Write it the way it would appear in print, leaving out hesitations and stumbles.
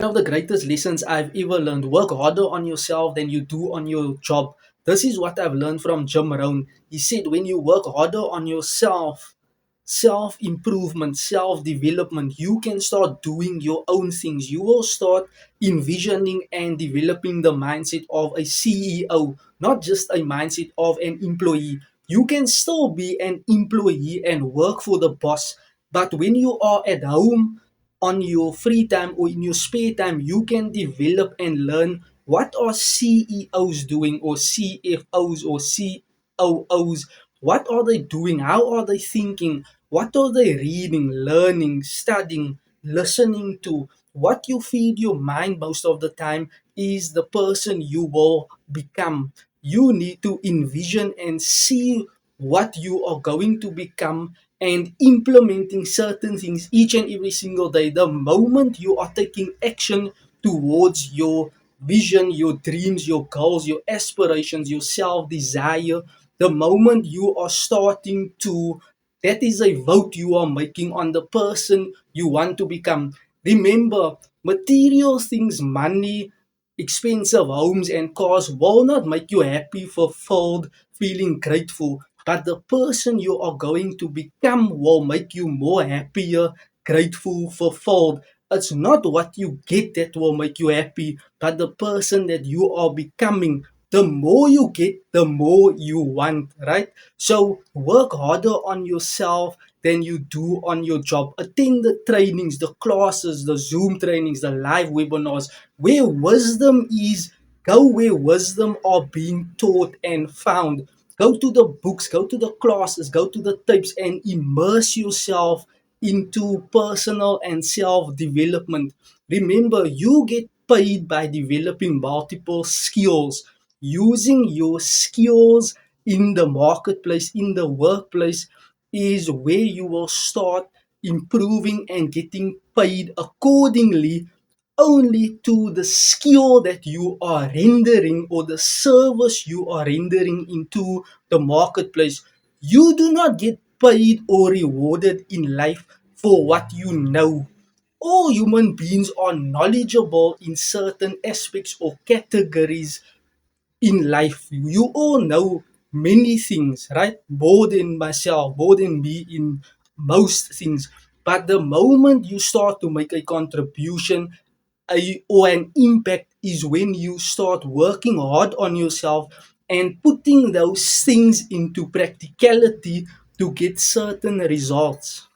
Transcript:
One of the greatest lessons I've ever learned: work harder on yourself than you do on your job. This is what I've learned from Jim Rohn. He said, when you work harder on yourself, self improvement, self development, you can start doing your own things. You will start envisioning and developing the mindset of a CEO, not just a mindset of an employee. You can still be an employee and work for the boss, but when you are at home on your free time or in your spare time, you can develop and learn what are CEOs doing, or CFOs or COOs. What are they doing? How are they thinking? What are they reading, learning, studying, listening to? What you feed your mind most of the time is the person you will become. You need to envision and see what you are going to become and implementing certain things each and every single day. The moment you are taking action towards your vision, your dreams, your goals, your aspirations, your self desire, the moment you are starting to, that is a vote you are making on the person you want to become. Remember, material things, money, expensive homes and cars will not make you happy, fulfilled, feeling grateful. But the person you are going to become will make you more happier, grateful, fulfilled. It's not what you get that will make you happy, but the person that you are becoming. The more you get, the more you want, right? So work harder on yourself than you do on your job. Attend the trainings, the classes, the Zoom trainings, the live webinars, where wisdom is. Go where wisdom are being taught and found. Go to the books, go to the classes, go to the tapes, and immerse yourself into personal and self development. Remember, you get paid by developing multiple skills. Using your skills in the marketplace, in the workplace, is where you will start improving and getting paid accordingly, only to the skill that you are rendering or the service you are rendering into the marketplace. You do not get paid or rewarded in life for what you know. All human beings are knowledgeable in certain aspects or categories in life. You all know many things, right? More than myself, more than me in most things. But the moment you start to make a contribution, or an impact, is when you start working hard on yourself and putting those things into practicality to get certain results.